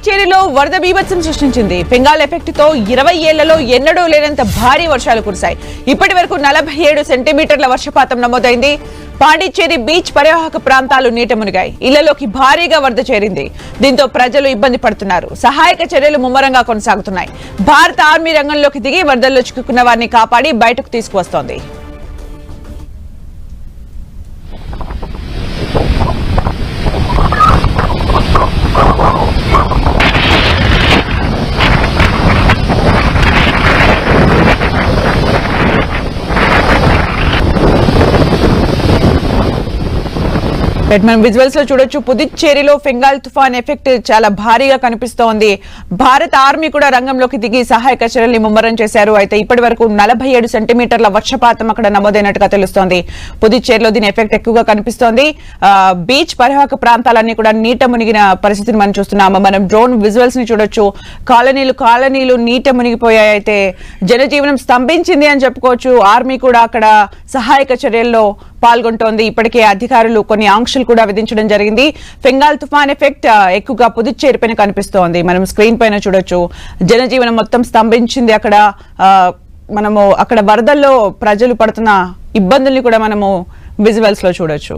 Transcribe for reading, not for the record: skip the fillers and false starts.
పాండిచ్చేరిలో వరద బీభత్సం సృష్టించింది. ఫెంగాల్ ఎఫెక్ట్ తో 20 ఏళ్లలో ఎన్నడూ లేనంత భారీ వర్షాలు కురిశాయి. ఇప్పటి వరకు 47 సెంటీమీటర్ల వర్షపాతం నమోదైంది. పాండిచ్చేరి బీచ్ పరివాహక ప్రాంతాలు నీట మునిగాయి. ఇళ్లలోకి భారీగా వరద చేరింది. దీంతో ప్రజలు ఇబ్బంది పడుతున్నారు. సహాయక చర్యలు ముమ్మరంగా కొనసాగుతున్నాయి. భారత ఆర్మీ రంగంలోకి దిగి వరదల్లో చిక్కుకున్న వారిని కాపాడి బయటకు తీసుకువస్తోంది. మనం విజువల్స్ లో చూడొచ్చు. పుదుచ్చేరిలో ఫెంగాల్ తుఫాన్ ఎఫెక్ట్ చాలా భారీగా కనిపిస్తోంది. భారత ఆర్మీ కూడా రంగంలోకి దిగి సహాయక చర్యల్ని ముమ్మరం చేశారు. అయితే ఇప్పటి వరకు 47 సెంటీమీటర్ల వర్షపాతం అక్కడ నమోదైనట్టుగా తెలుస్తోంది. పుదుచ్చేరిలో దీని ఎఫెక్ట్ ఎక్కువగా కనిపిస్తోంది. బీచ్ పరివాహక ప్రాంతాలన్నీ కూడా నీట మునిగిన పరిస్థితిని మనం చూస్తున్నాము. మనం డ్రోన్ విజువల్స్ ని చూడొచ్చు. కాలనీలు నీట మునిగిపోయాయి. అయితే జనజీవనం స్తంభించింది అని చెప్పుకోవచ్చు. ఆర్మీ కూడా అక్కడ సహాయక చర్యల్లో పాల్గొంటోంది. ఇప్పటికే అధికారులు కొన్ని ఆంక్షలు కూడా విధించడం జరిగింది. ఫెంగాల్ తుఫాన్ ఎఫెక్ట్ ఎక్కువగా పుదుచ్చేరి పైన కనిపిస్తోంది. మనం స్క్రీన్ పైన చూడొచ్చు. జనజీవనం మొత్తం స్తంభించింది. అక్కడ వరదల్లో ప్రజలు పడుతున్న ఇబ్బందుల్ని కూడా మనము విజువల్స్ లో చూడొచ్చు.